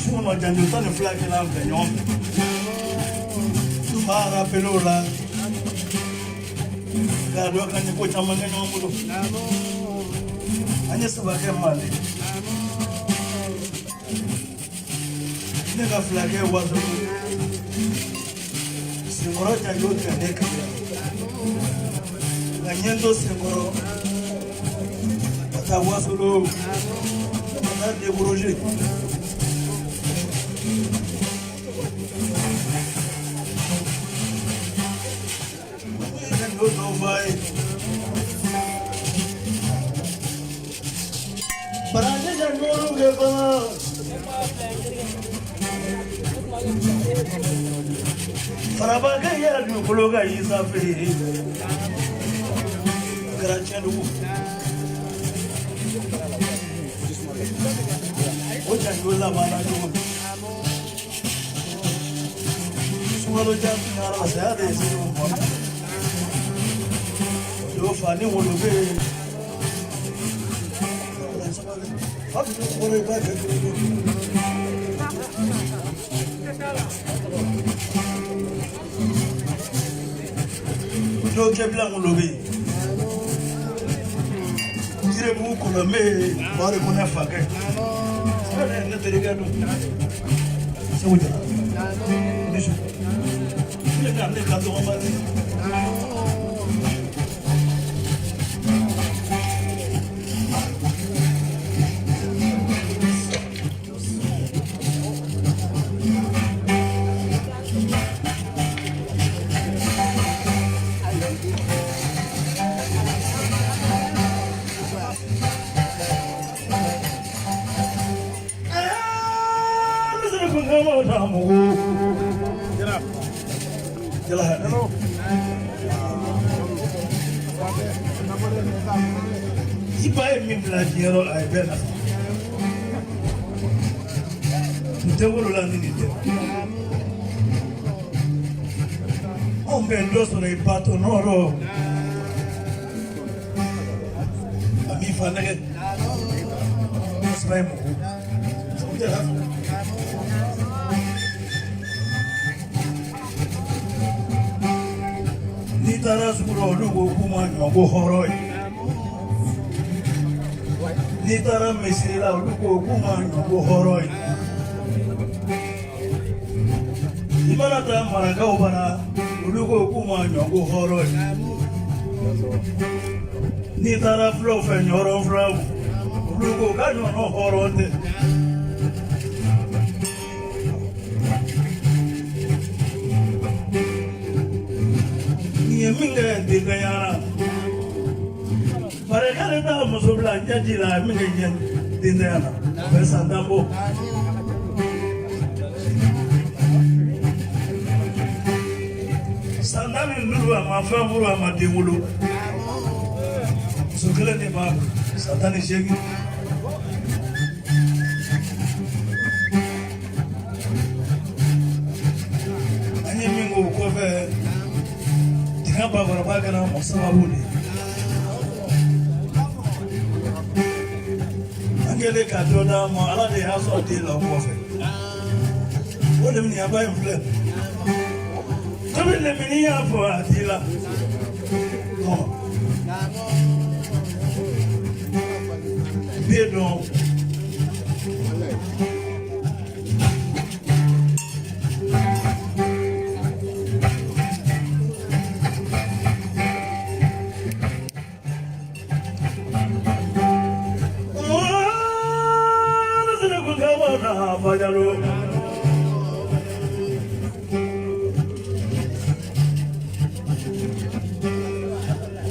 sono già aiutato a fare la vegnon. Para pelola. Gado kan ko chamanga nyomulo. Anya sabake mali. Nega flage wazo. Singoro cha yote ndeka. Ganyendo singoro. Atawazo lo. Ata de projet. Não vai. Para gente já não quer falar. Para bagai no colocar isso a ver. Gracias do. Hoje a gente lá vai lá do. Sua já tinha a saída desse mundo. Eu falei um lugar. Eu quero falar um lugar. Tire muito com o meu, bora com a faca. Olha, não tem ligado. Saúde. Deixa. Ele tá me cantando uma vez. Iba mi blanquero ay bena. Te wolo la ni te. On bendo so nei pato noro. Ami fanage. Spemo. Ni taras bro lugo kuma nyogo horoi. Ni tara mesira lugo kuma nyogo horoi. Imana ta maraka ubana lugo kuma nyogo horoi. Ni tara flow fe nyoro flow lugo kanyo no horonte. Minga dinga yana pare kare ta musobla jajira minga jen dinga yana pesa ndambo sandami nduru ama famuru ama demulu sokele ne ba satani shegi anye mingo ko fe Kaba barabara na msababu ni angele kadona mo ala de haso de la kofe wole mini aba infle kabele mini ya fo atila no bedon Fajalo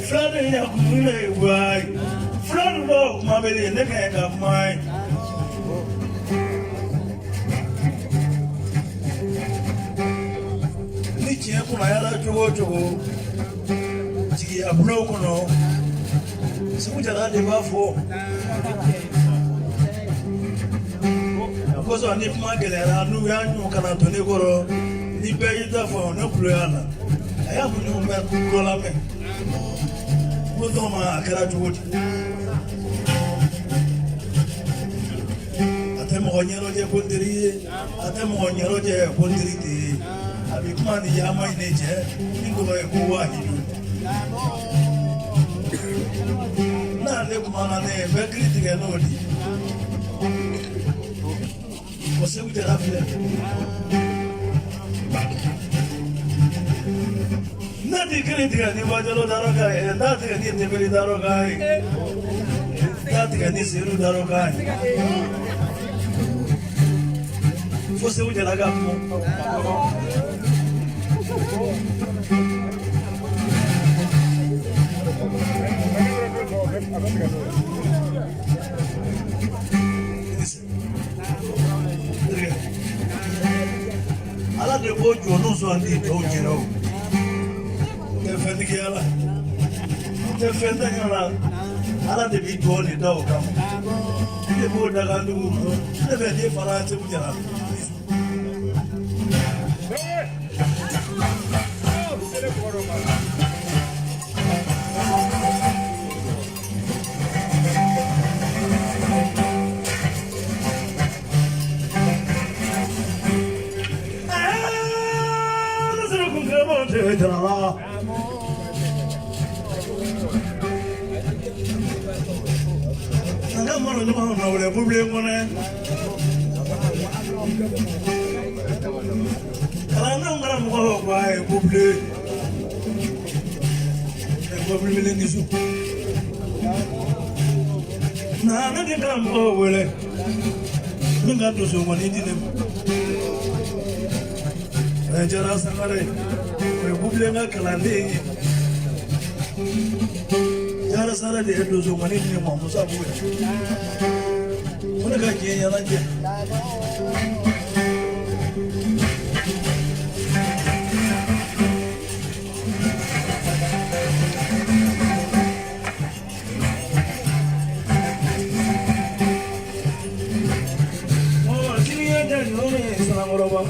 Friday ya kumule wai Friday lo mabele neke ga mai Ni je kuna yala jogo Tigi abuno kono Simuja na de bafo Koso ni kuma gelera nu ya nyu kana to ni goro ni be ita fo no pluyana aya mu ni me ko la me ko to ma akara tuoti Atemonyero de Pondiri, Atemonyero de Pondiriti, Abikman Yama in nature, Nicola Kuwahi. Now, the man and very critical. Você me terá feito. Nada crítica de Bajalo Darogai, nada de Tebeli Darogai, nada de Siru Darogai. Você me terá feito. Ala de bo jonu so andi to jiro te fendi ki ala te fenda ala ala de bi to ni daw kam de bo daga ndu te be de fara te bu jara Jara sara de edo zo mani ni mo musa bu. Wona ga je ya lanje. Oh, kini ya de no ni salamu roba.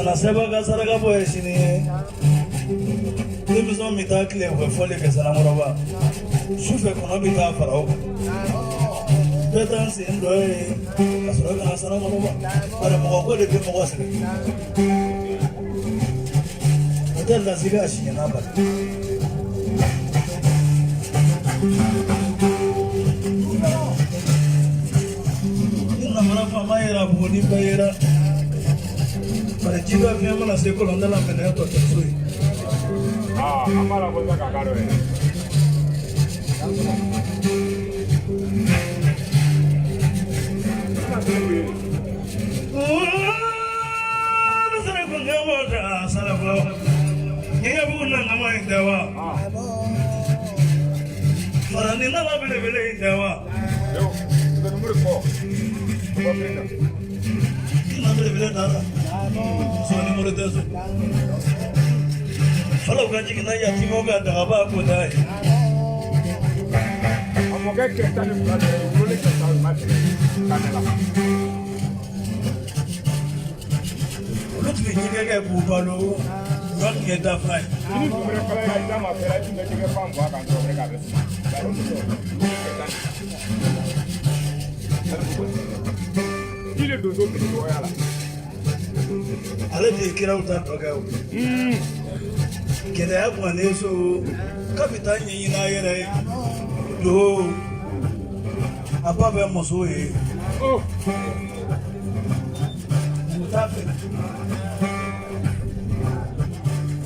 La seba ga saraga boy sini ni bizo mi ta kle ko fole ke sala moroba sufe kono bi ta farao betan si ndo e asoro ga sala moroba para mo ko de mo ko sele hotel da siga shi na ba ina mara fa maira boni bayira para chica que me la sé colando la menea todo eso. Ah, amara bolsa cagaro eh. No se le ponga boca, sala flow. Ella buna nama indawa. Para ni nada bele indawa. Yo, tu número 4. Nambre bele nada. Soni mure teso. Fala ukanji kina ya timoga ndaba ko dai. Amoga ke tani mkade ule ke tani mate. Kanela. Lutu ni ke ku balo. Not get that fine. Ni kumre kala ya jama pera ti me ke fam ba kan to re ka bes. Ile dozo ni ko yala. Ale de kira uta toga o. Kede akwa neso kapitan yin na yere do ababe moso e. Oh. Mutafe.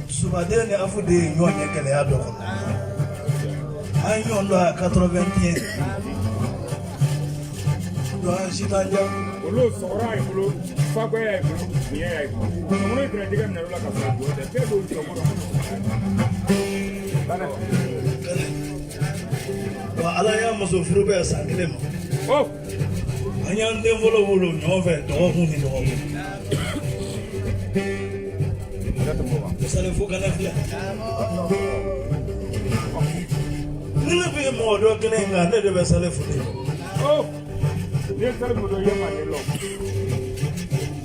Subade ne afu de nyonye kele ado. Anyo ndo 81. Do anjitanja. Olo sora olo fagwe ni ai. Mo no tre diga na rola ka fa do de te do ti mo. Bana. Wa ala ya mo so furu be sangile mo. Oh. Anya nde volo no ve do hu ni do. Sale fuka na fia. Nile be mo do kene nga ne de be sale fuka. Oh. Ni sale mo do yema ni lo.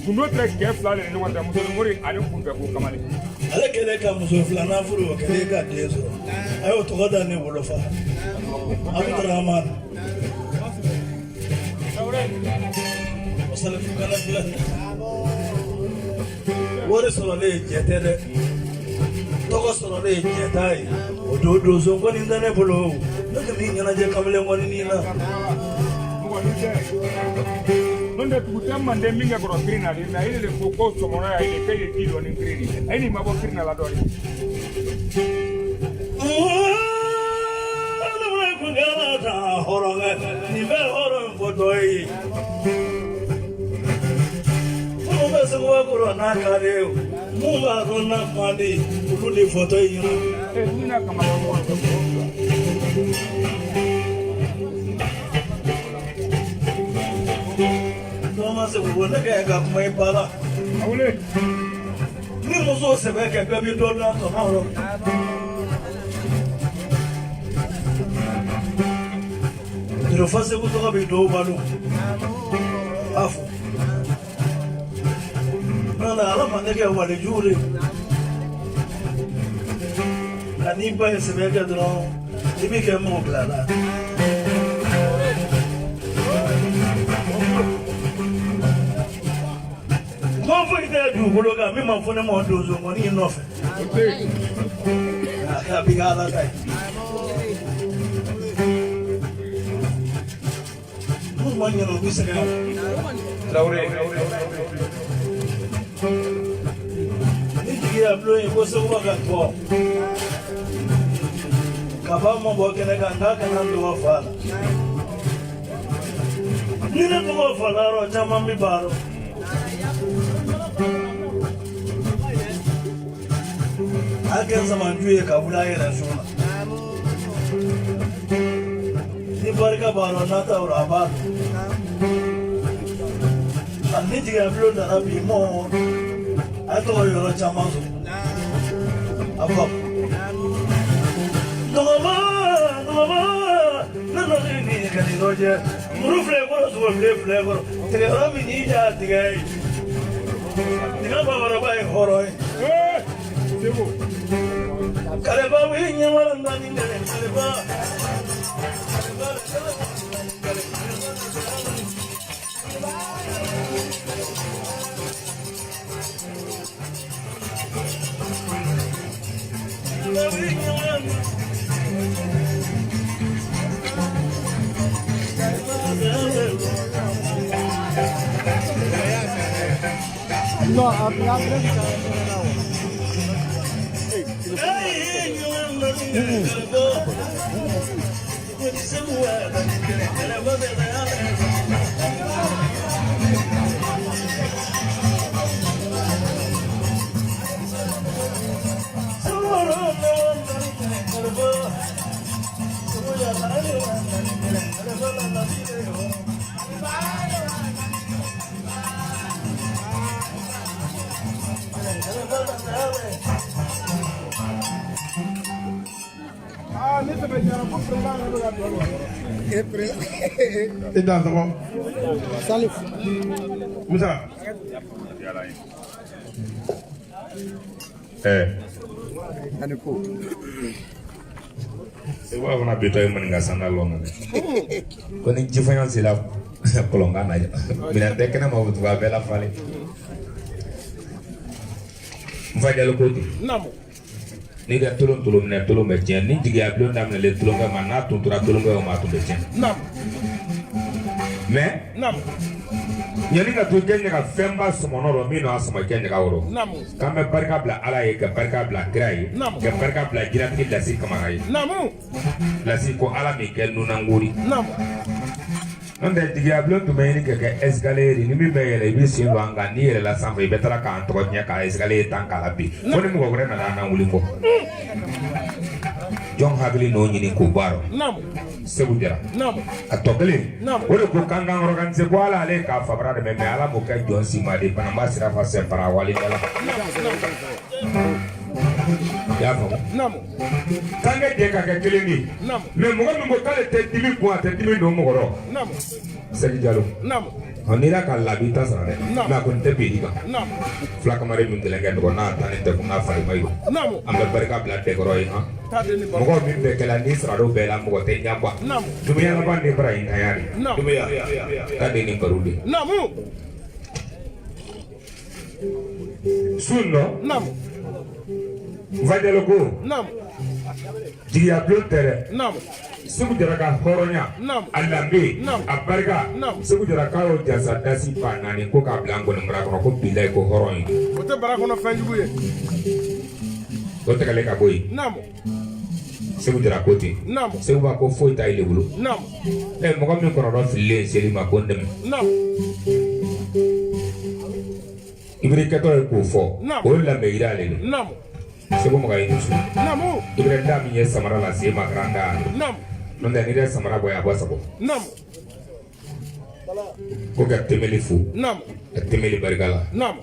Kuno tre ke flale ni wanda mo so muri ani ku be ko kamale. Ale kele ka mo so flana furu o kele ka de so. ayo to gada ne wolofa Abu Rahman wasalafu kana filan wore solo le jetere togo solo le jetai ododo zongo ni ndane bolo naka mi ngana je kamle ngoni ni na nonde tukutama nde minga kwa grina na ile foko somona ya ile kile kilo ni green aini mabo grina la dori Kungala horonga ni be horon fotoi Mumba sewa corona kare mumba rona mandi uli fotoi yo nina kama kwa Toma se wona ke ga kuma ibala awule ni muzo se be ke be bi do na to na ro Pero fase kutoka bido balu afu Nana alama ndeke wale jure Kanimba esebeka dron Tibike mo glala Mofo ide du bologa mi mofo ne mo dozo mo ni nofe Aka bigala kai Manyano bisa kan Laure Ni dia belum ibu semua kan kau Kapal mau bawa kena ganda kena dua fal Ni nak dua fal aro zaman bibaru Akan zaman jual kabula era semua Ni barka baro nata or abad Ani jiga blo da abi mo ato yoro chamazo Abba Noma no ni kani roje muru flavor so flavor tere mi ni ja digai Diga baro bai horoi sebo kare ba wi nyawal ndani kare ba No, I'm Salif Musa Aniko Sewa wana beto yemo nga sana lona ko ni jifanyo sila kolonga na bila tekena mabutu ba bela fale mfajalo koti namo ni ga tulum ne tulum be jen ni digi ablo ndam le tulum ga mana tuntura tulum ga ma tumbe jen namo mais namo nyani ka to jen ga femba somonoro mi no asoma jen ga woro namo kambe barka bla ala ye ka barka bla grai ka barka bla jirati la si kamara yi namo la si ko ala mi kel nunanguri namo Nonde digi ablo to me ni ke escalier ni mi be yele bi si wanga ni yele la sanfo ibetara ka antro nya ka escalier tan kala bi woni mo gore na na wuli ko John Hagli no nyini ko baro namo sebu dira namo atokele Namo. wole ko kanga organize ko ala le ka fabra de me ala mo ka John Sima de panama sira fa se para wali dela ya famo namo kange de ka ke keleni namo me mo ko kale te dimi ko te dimi no mo goro namo Segi Diallo namo Honira kalabita sana. Na kunte biriga. Nam. Flakamare mingelenge ndo na tani te kuna fari mayo. Nam. Ambe barika blate koroi ha. Tade ni ba. Mogo mimbe kela ni srado bela mogo te nyamba. Nam. Dumia na bande bara inayari. Nam. Dumia. Tade ni barudi. Namu. Sunno. Nam. Vadeloko. Nam. Jiya blotere. Nam. Sugu jaraka horonya. Nam. Alambe. Nam. Abarika. Nam. Sugu jaraka o jasa dasi pa nani ko ka blanco ni mra ko bilai ko horon. O te bara kono fanjugu ye. Ko te kale ka boy. Nam. Sugu jaraka ti. Nam. Sugu ba ko foi ta ile bulu. Nam. Mo ko mi ko ro fille seri ma ko ndem. Nam. Ibri ka to ko fo. Nam. O la me ira le. Nam. Sugu mo ga yin su. Namu. Ibri da mi ye samara la se ma granda. Nam. Nonde ni re samara boy abasabo. Nam. Ko ga temeli fu. Nam. Temeli barigala. Nam.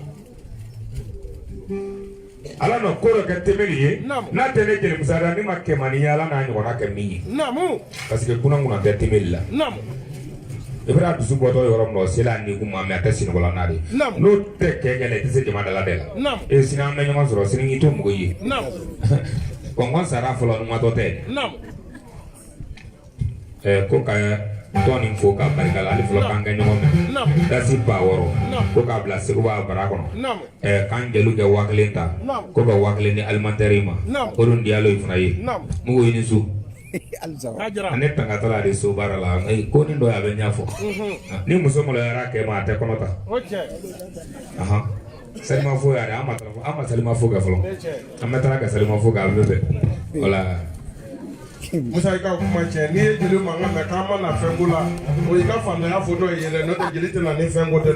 Ala no koro ka temeli ye. Nam. Na tele jeli musara ni ma kemani ala na nyona ke mi. Namu. Parce que kuna nguna te temeli la. Nam. Ibra dusu boto yorom no sila ni kuma me ata sinu gola nari. Nam. No te ke ngele tise jama dala dela. Nam. E sina na nyoma zoro sini ngito mugo yi. Nam. Kongon sara folo numa to te. Nam. Ko ka toni fo ka barigala ali folo kanga nyoma me. Nam. Dasi ba woro. Nam. Ko ka bla se ko ba barakono. Nam. Kan jelu ke waklenta. Nam. Ko ka wakleni alimentaire ma. Nam. Orun dialo ifuna yi. Nam. Mugo yi ni su. Ajara. Ane tanga tala de so bara la ko ni ndo ya be nyafo ni muso mo la ke ma te konota Okay. aha salima fo ya ama salima fo ga folo ama tara ga salima fo ga bebe wala Musa ka kuma che ni jeli manga me ka ma na fengula o yi ka fa na ya foto yele no te jeli te na ni fengo de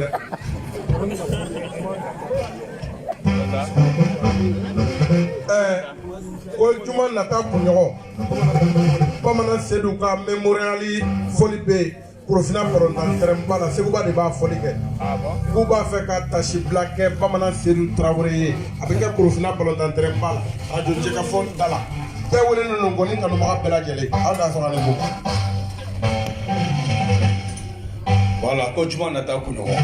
ko juma nata kunɲɔgɔn bamanan sedu ka memoriali foli bɛ Korofina Kɔrɔntan Tɛrɛnba la Seguba de b'a fɔli kɛ k'u b'a fɛ ka tasibila kɛ bamanan sedu Tarawele ye a bɛ kɛ Korofina Kɔrɔntan Tɛrɛnba la radio Jɛkafɔ da la bɛɛ welelen don gɔni kanubaga bɛɛ lajɛlen aw da sɔrɔ ale ko Voilà, ko juma nata kunɲɔgɔn.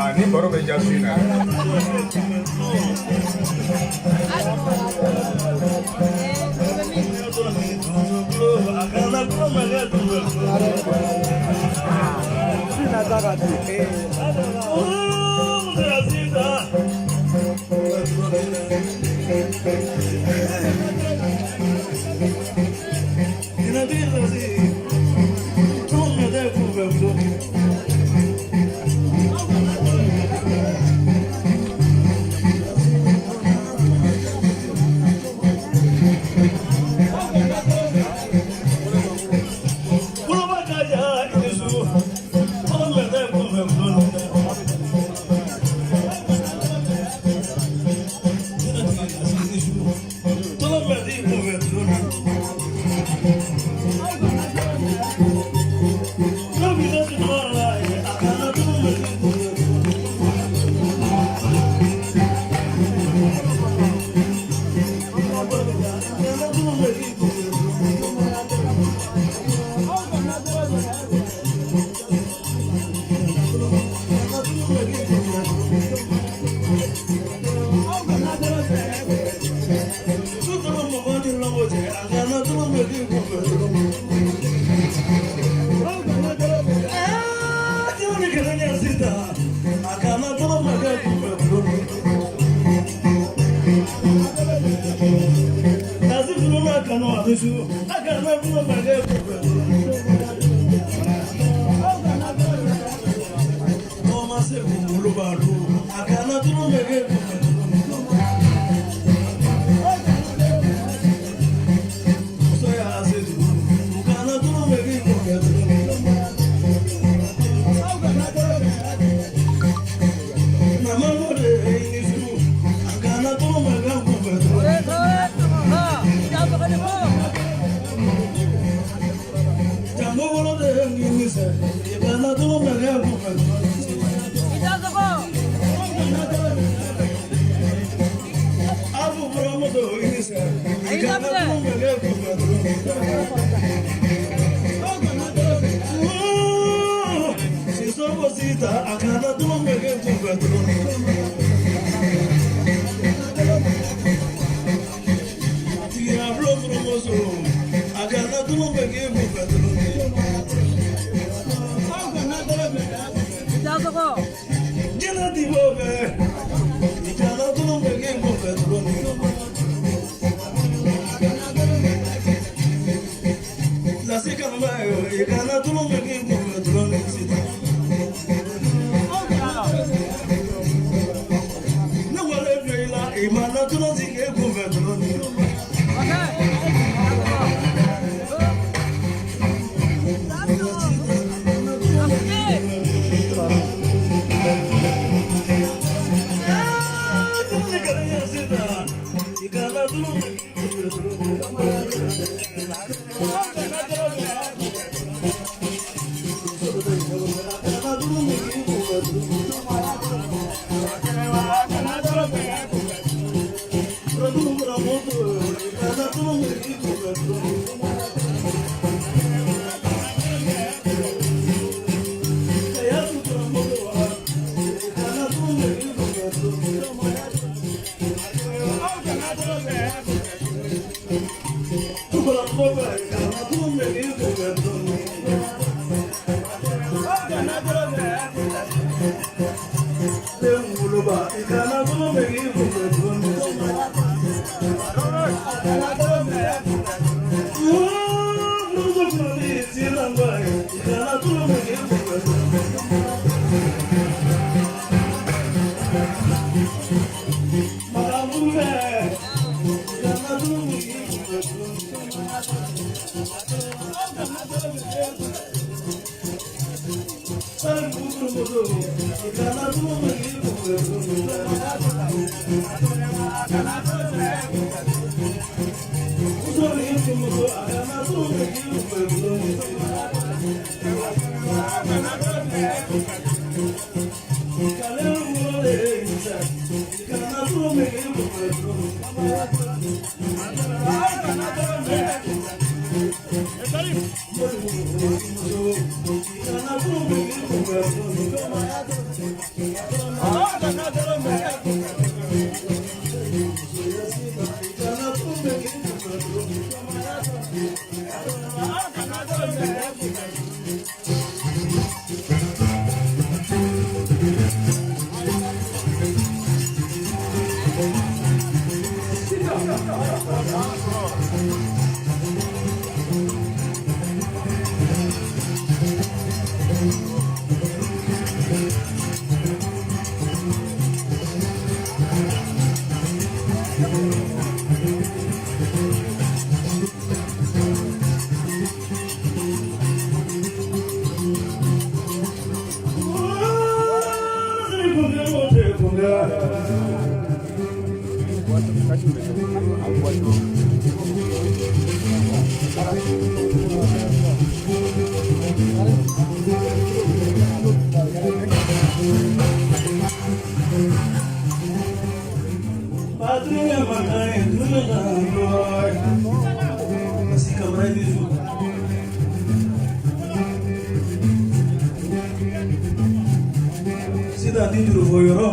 Ani baro bɛ jaabi na.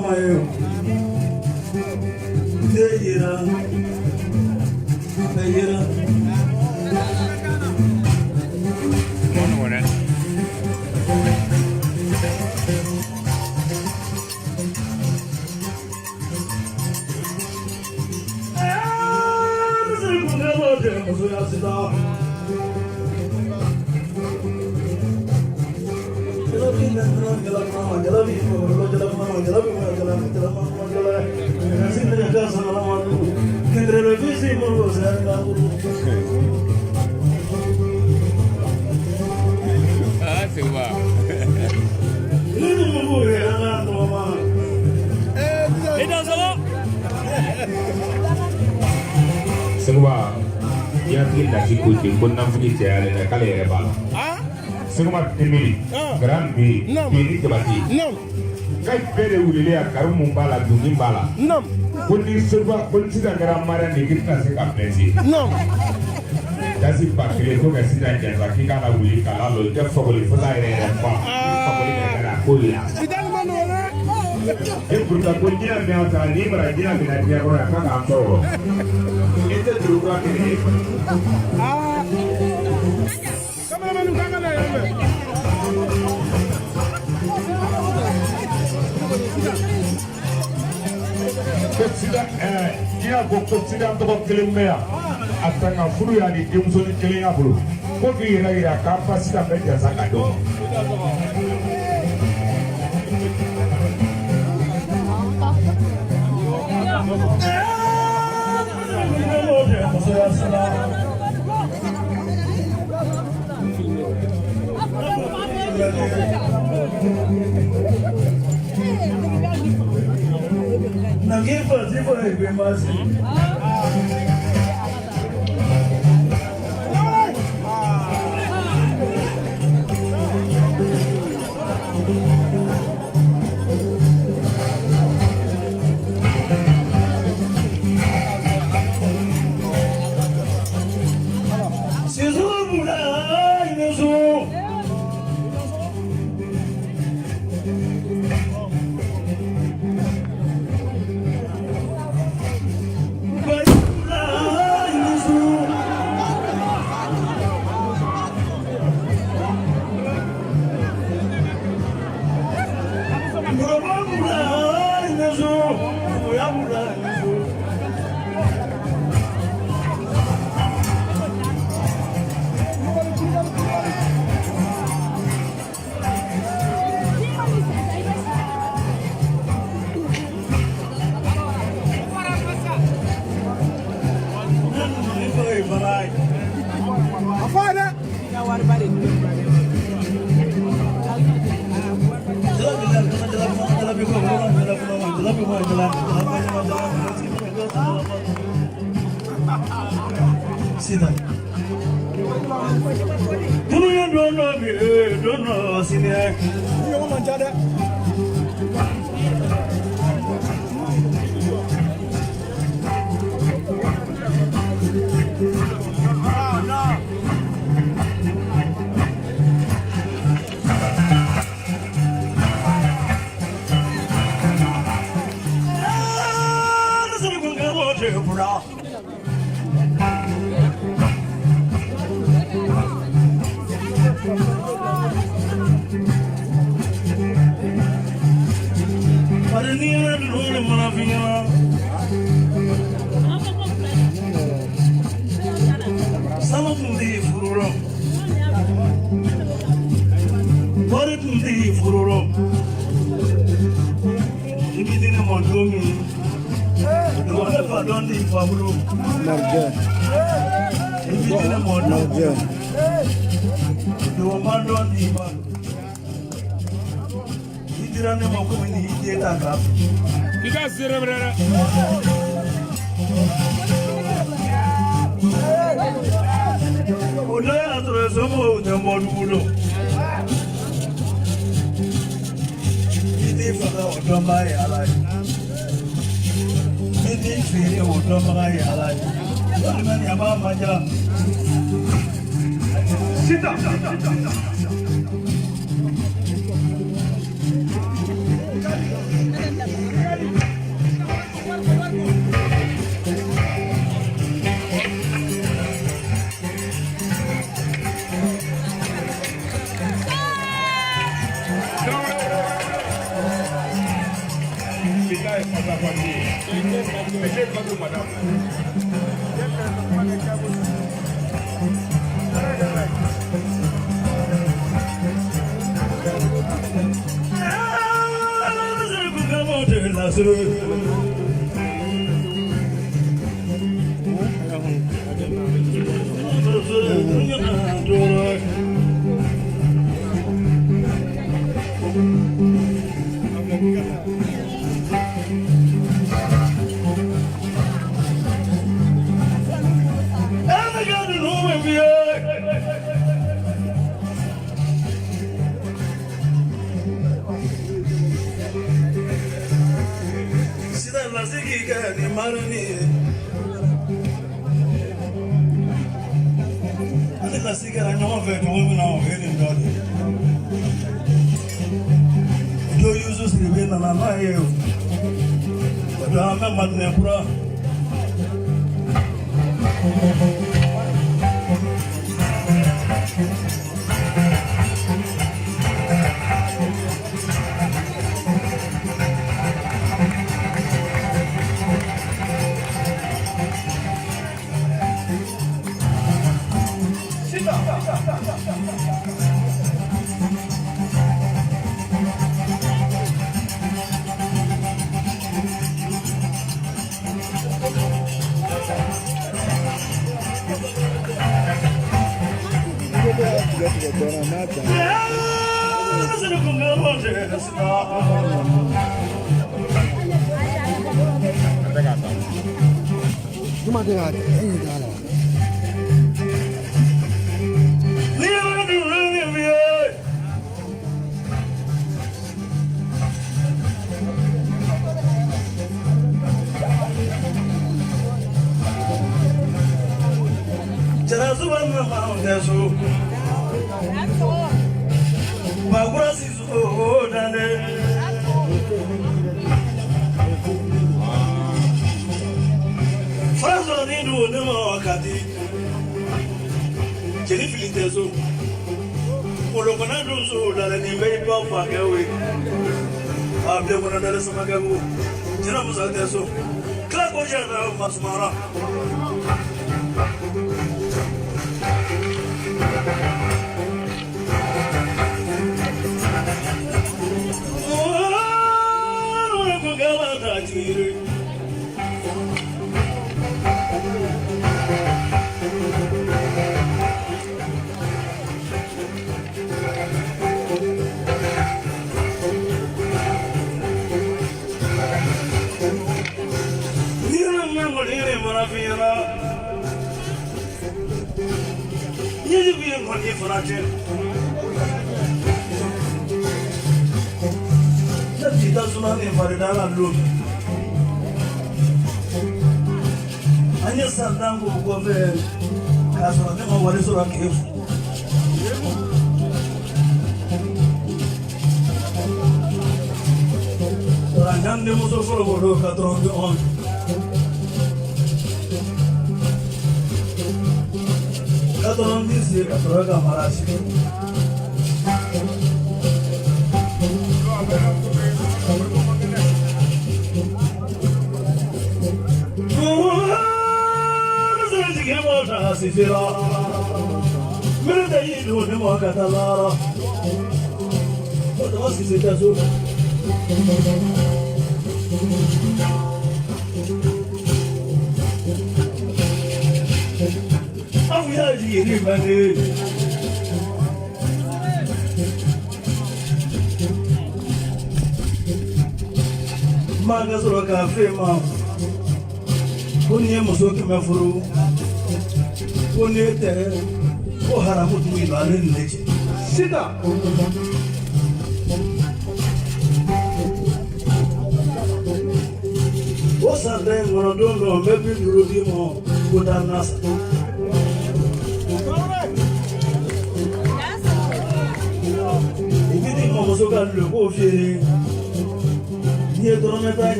mayo. Deyira. Seguba, ya kita sikuti pun nampak cahaya dan kali rebal. Seguba ini, grand bi, ini kebati. Kai pere ulile akaru mumbala dungi bala. Pun di seguba pun tidak geramara ni kita sekaplesi. Kasi pakile ko kasi na jangan kita na uli kalau lo jauh fogoli foda ini apa, fogoli negara kuliah. Berita kunci yang tadi berarti nanti dia orang akan ambil. Itu juga ini. Kameraman bukan ada ya? Sudah, dia gokok sudah untuk kelimnya. Atau furu yang di musuh kelimnya bulu. Kau kira-kira kapasitas mereka sangat dong. Sida. Dulu yang dono sini. Yang mana jadi? Kita sirap berada. Udah terus semua jambon dulu. Ini pada udah bayar lagi. Ini sini udah bayar lagi. Bagaimana ya Pak Majalah? Sita.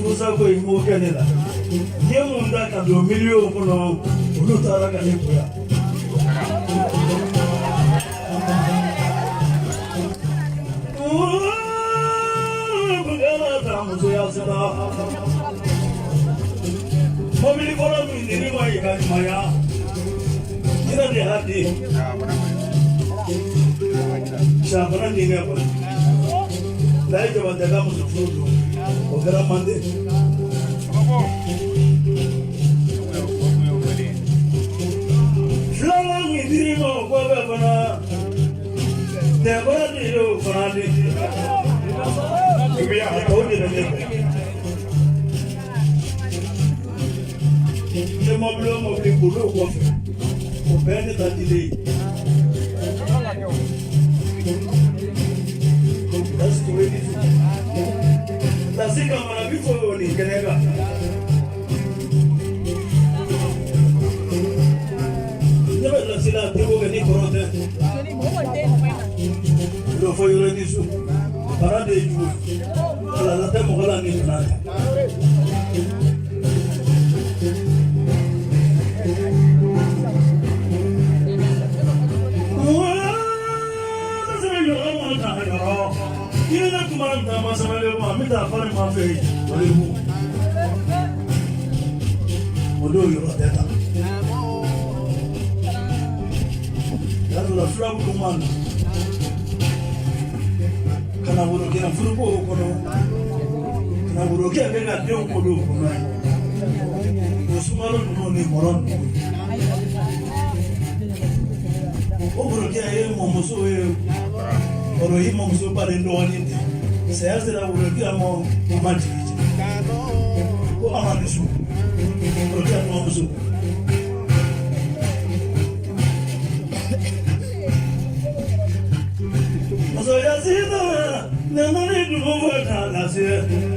Furusa ko imo kenela. Ye munda ka do miliyo kono. Ulutara Kalipuya. Mobili kola mindiri wa ikani maya. Ina de hadi. Shabana ninge kwa. Lai jaba daga musufudu. Ogara mande. Flala mindiri mo kwa bana. Debora dilo kwa di. Biya hatodi de. Le mobile boulot quoi. Au père de ta idée. That's the way it is. That's it. I'm gonna be for you. Kenega. Never let it out. People get it for them. Lo for you ready so. Parade you. La la te mola ni na. Ina kumanda masamale wa mita fare mafe olimu odo yo data yaro la flabu kumanda kana buro kina furuko kono kana buro kia kena dio kodo kono osumaro no ni moron o buro kia e momoso e oro himo mso pale ndoni sasa na urekia mo mati ko amanisu urekia mo mso maso ya sida na nani duwata nasi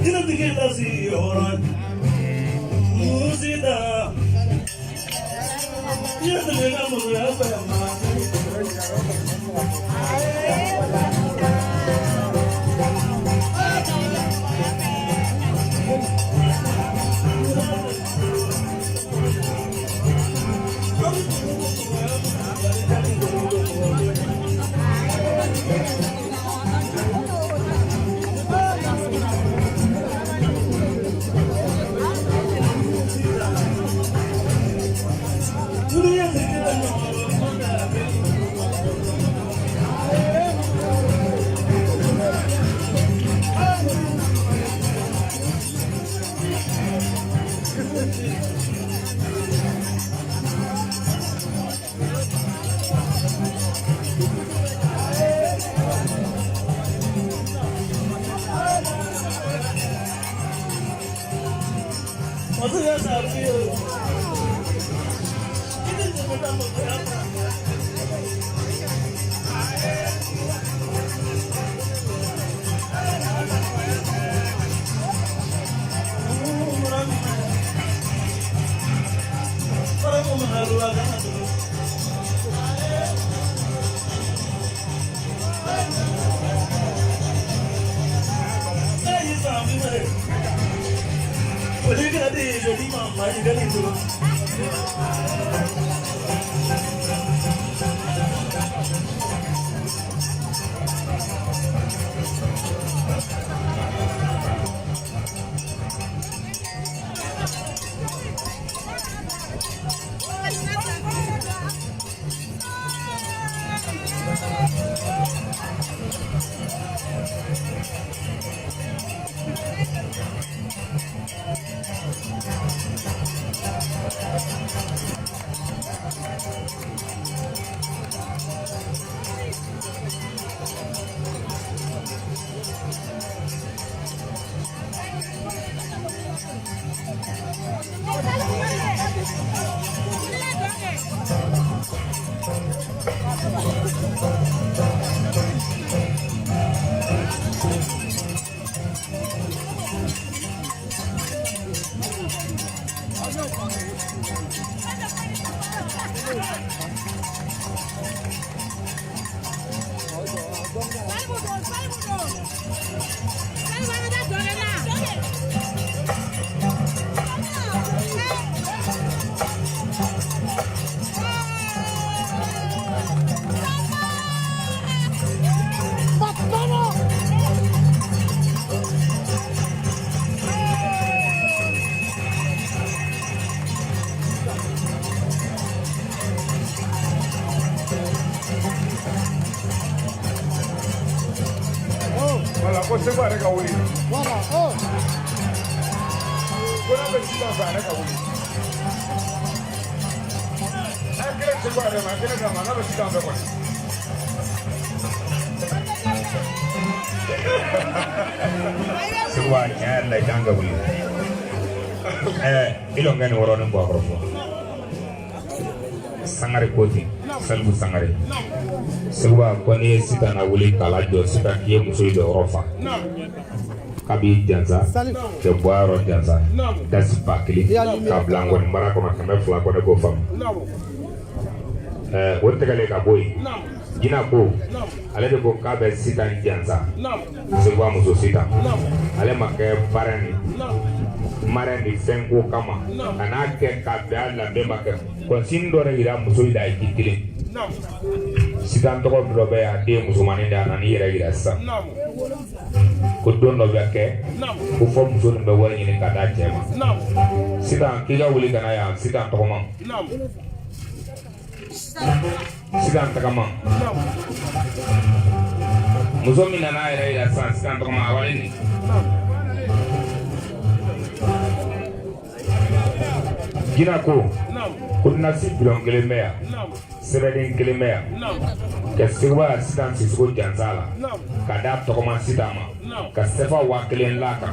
ina tiketa si oran musida ya tena mo ya pa Voilà, ko se ba ka wuli. Voilà, oh. Ko na be sita sa ka wuli. Akere se ba ma kele da ma na be sita ko. Sewa nya la janga wuli. Ilo ngani woro ni bo ko. Sangare koti, salbu sangare. Sewa ko ni sita na wuli kala jo sita kiye muso do rofa. Kabi janza, ke boaro janza. Dasi pakili, ka blango ni mara ko na kame fla ko de go fam. Wote kale ka boy. Gina ko. Ale de ko ka be sita ni janza. Sewa muso sita. Ale make parani. Mara ni fengo kama. Ana ke ka be ala be make. Konsindo re ira muso ida ikitile. Sitan to ko be ya de muso mani da na ni ira ira sa. Ko don no be ke. Ko fo muso be wani ni ka da jema. Sitan ki ga wuli kana ya sitan to ko man. Sitan ta kama. Muso mina na ira ira sa sitan to ko ma wali ni. Gina ko. Kuna si bilong kelemea, sebedeng kelemea, kesewa sitan sisuko jansala, kadap tokoman sitama, kesewa wakelen laka,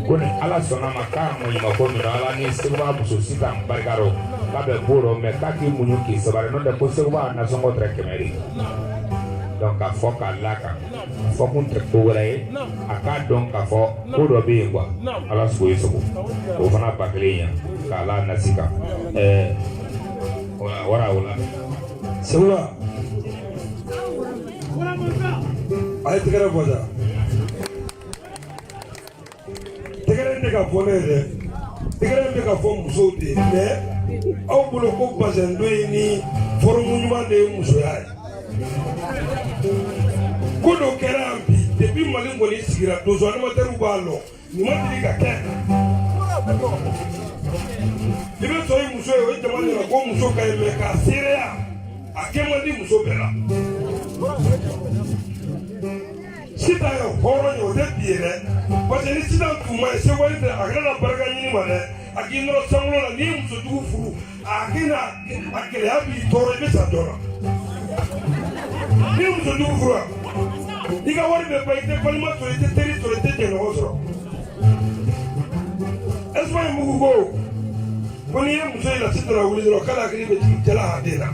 kuni ala sona maka mwenye makomi na ala ni sewa muso sitan bargaro, kabe buro mekaki munyuki sebare nonde posewa na songo trekemeri. Donc a fo ka laka, fo kun trekogore, aka donc a fo kodo be kwa, ala suko yesoko, o fana bakelinya, kala nasika. Wara Sewa ay tigara boda tigara ne ka fone de tigara ne ka fo muso de mais aw bolo ko bazendo ni forumu nyuma de muso yaay ko do kera ambi depuis mali ngoli sigira do zo ma teru balo ni ma diri ka ke Ibe soy muso e jamani na ko muso ka me ka sirea akemandi muso bela sita yo horo yo de biere parce ni sita tuma se wali de agana barga ni mane akino samlo na ni muso du furu akina akele abi toro be sa dora ni muso du furu diga wari be baite palma to ite territoire te de no esma mu go Kuni ye muso ila sitara wuli dro kala kiri be jala hadena.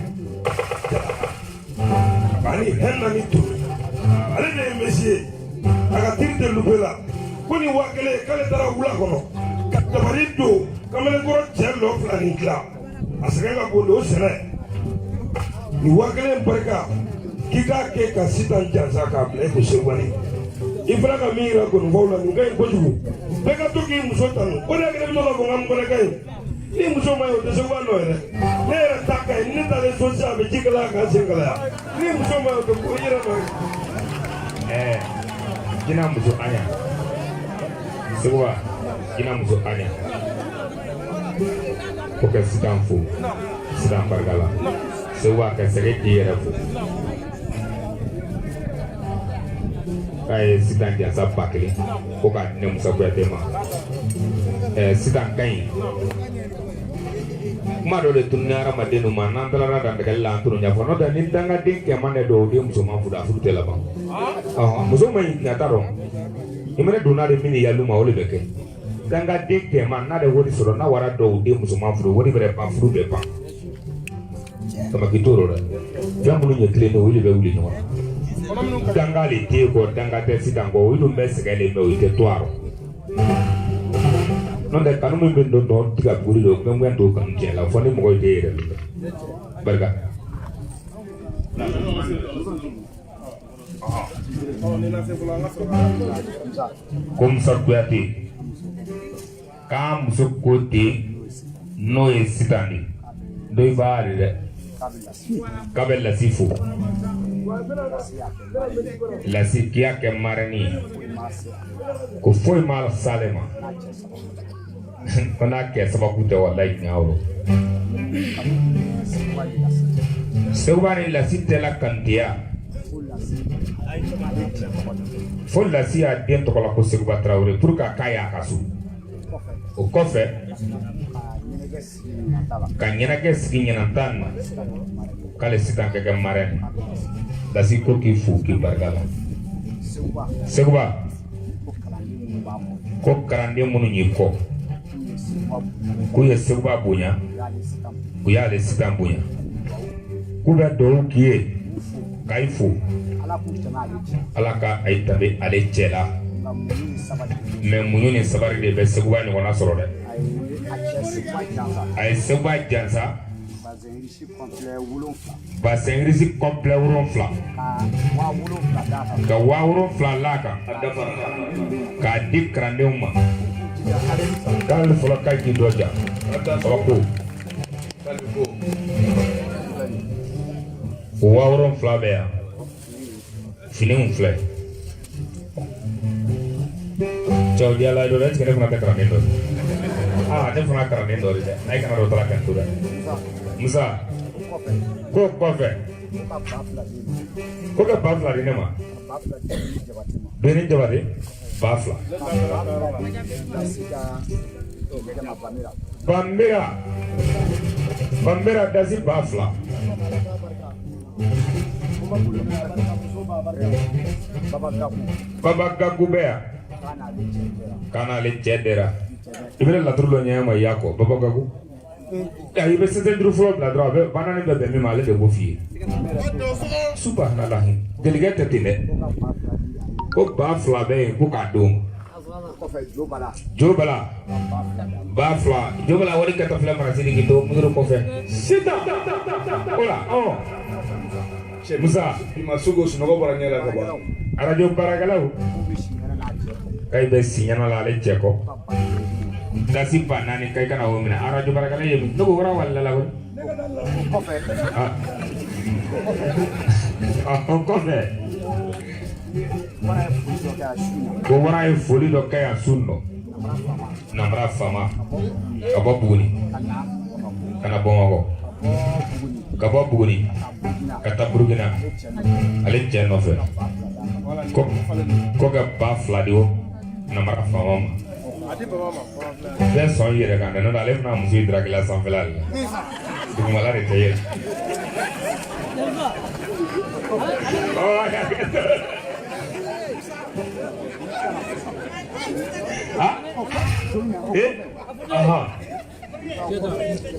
Bani henna ni tu. Ale de monsieur aga tirte lupela. Kuni wakele kale tara wula kono. Katabarido kamele goro jello flani kla. Asrenga bondo sere. Ni wakele barka kika ke ka sitan janza ka ble ko sewani. Ifra ka mira kono wala ngai bojugo. Beka toki muso tanu. Kone kele no ko ngam kone kai. Ni muso ma yo de sewa no ere ne era taka ni ta le so sa be jikala ka singala ni muso ma yo de ko yira no Gina muso anya sewa gina muso anya ko ka sitan fu sitan bargala sewa ka sere yera fu kai sitan dia sa bakli ko ka ne muso ko tema sitan kai Mado de tunara madenu manantala na dandakal la tunu nya fono da nin danga din ke mane do de muso ma fuda furute la ba muso mai nyataro imene dona de mini yalu ma ole beke danga din ke man na de wori soro na wara do de muso ma fudo wori bere pa furu be pa kama kitoro da jambu nya kile no wili be wili no danga le te ko danga te sitango wilu mbese gele me o ite twaro non de kanu min don tiga buri do ngam do kan jela foni mo koy deere barka comme sortuati kam sukoti no esitani doy baari de kabella sifu la sikia ke marani ko foi mal salema Kona ke sababu te wallahi ngawro sewani la site la kantia fo lasi y'a den tɔgɔ la ko Seguba Traoré pour que a k'a y'a ka so o kɔfɛ ka ɲɛnajɛ sigi ɲɛnatan na k'ale sitan ka kɛ marraine lasi ko k'i fo k'i barika la Seguba ko kalanden minnu y'i kɔ k'u ye Seguba bonya u y'ale sitan bonya k'u bɛ dugawu k'i ye k'a fo Ala ka a yi tabe ale cɛ la mais muɲu ni sabari de bɛ Seguba ɲɔgɔnna sɔrɔ dɛ a ye Seguba jansa bassin riche complet 7 ka 7 l'a kan k'a di kalandenw ma k'ale fɔlɔ ka ji dɔ ja ko o 7 bɛ yan finiw filɛ cɛw jala dɔ est-ce que ne fana tɛ kalanden dɔ ne fana kalanden dɔ de dɛ a ye kana dɔ taara kan to dɛ Musa ko kɔfɛ ko ka ba 2 di ne ma Beni Jabate ba 2 Bambera dasi ba 2 Baba Gaku bɛ yan kana ale cɛ dɛra i bɛna laturu dɔ ɲɛ ma y'a kɔ Baba Gaku i bɛ sɛnsɛn duuru fɔlɔ bila dɔrɔn a bɛ banani bɛ bɛn min ma ale de b'o f'i ye subahanallahi delikɛ tɛ ten dɛ ko ba 2 bɛ yen ko k'a don Jobala ba 2 Jobala wari kɛtɔ filɛ marasiri k'i to mugiro kɔfɛ sita o la Musa ima sugo sunɔgɔ bɔra ɲɛ la ka ban radio baarakɛlaw k'a bɛ siɲana la ale cɛ kɔ dasi ba 4 k'a kana o minɛ radio baarakɛla ye ne ko wara walila la koyi kɔfɛ ko wara ye foli dɔ kɛ yan sun dɔ Namara Fama ka bɔ Buguni ka na Bamakɔ ka bɔ Buguni ka taa Burukina ale cɛ nɔfɛ ko ka ba 2 di o Namara Fama ma bɛɛ sɔn yɛrɛ kan dɛ ale fana muso yi dirakila sanfɛla de la dugumala de tɛ yɛlɛ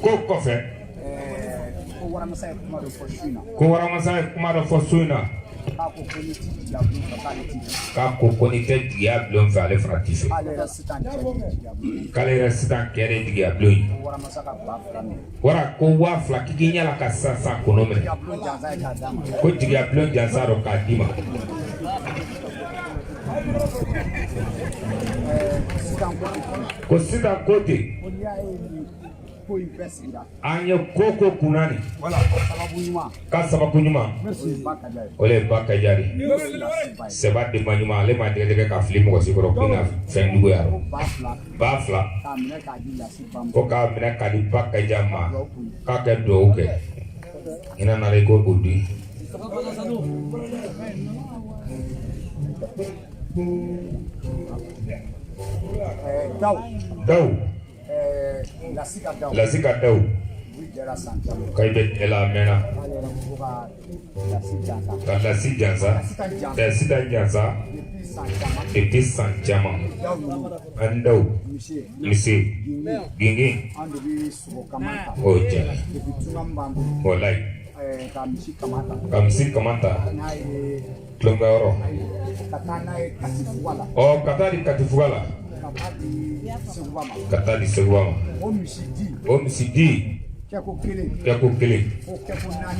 ko kɔfɛ ko waramasa ye kuma dɔ fɔ so in na k'a ko ko ni tɛ jigiya bulon fɛ ale fana ti fɛ k'ale yɛrɛ sitan kɛ de jigiya bulon ye wara ko 2 k'i ɲɛ la ka sisan kɔnɔ minɛ ko jigiya bulon jansa dɔ k'a d'i ma ko sitan ko ten an ye ko kunani ka sababu ɲuman o le ba kajari seba de ma ɲuman ale ma dɛgɛ ka fili mɔgɔ si kɔrɔ ko na fɛn juguya ba 2 ko k'a minɛ ka di ba kaja ma k'a kɛ duwawu kɛ ɲina nale ko o di Daw Lasika Daw kay bɛ ela mena ka lasi jansa sida jansa depuis san caman an Daw misi gingin o jɛn walayi ka misi kamata tulonka yɔrɔ ka taa di Katifuga la ka taa di Seguba ma o misi di kɛ ko 1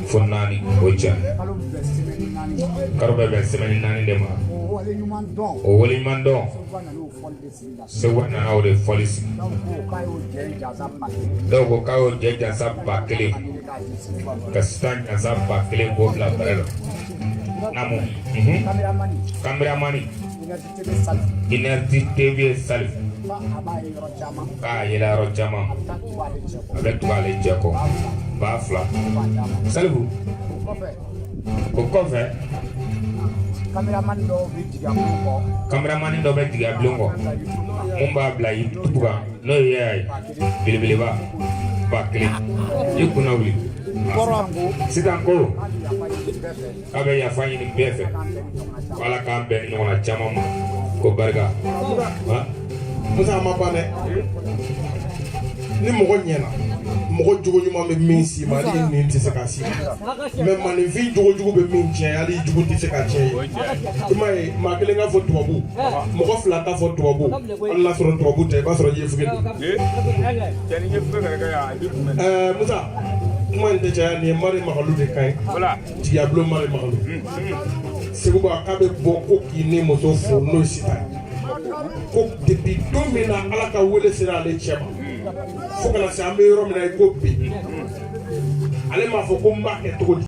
fo 4 o jɛn kalo bɛ bɛn semaine 4 de ma o waleɲuman dɔn Seguba nana o de fɔli sigi dɔw ko k'a y'o jɛ jansa 1000 ka sitan jansa 1000 k'o bila bɛrɛ la namu kameramani Inerti TV Salif k'a yɛlɛ yɔrɔ caman a bɛ tugu ale cɛ kɔ ba 2 Salifu o kɔfɛ cameraman dɔ bɛ tigɛ bulon kɔ mun b'a bila YouTube kan n'o ye y'a ye belebeleba 1000 i kunna wuli sisan ko k'a bɛ yafa ɲini bɛɛ fɛ Ala k'an bɛn ɲɔgɔn na caman ma ko barika Musa ma ban dɛ ni mɔgɔ ɲɛna mɔgɔ jogo ɲuman bɛ min si ma hali nin tɛ se ka si mais maninfin jogo jugu bɛ min tiɲɛ hali jugu tɛ se ka tiɲɛ ye i m'a ye maa kelen ka fɔ tubabu mɔgɔ fila ta fɔ tubabu hali n'a sɔrɔ tubabu tɛ i b'a sɔrɔ yefuge don Musa kuma in tɛ caya nin ye Mari Magalu de ka ye Tigabulon Mari Magalu Seguba k'a bɛ bɔ ko k'i ni muso furu n'o ye Sitan ko depuis don min na Ala ka wele sera ale cɛ ma fo kana se an bɛ yɔrɔ min na i ko bi ale m'a fɔ ko n b'a kɛ cogo di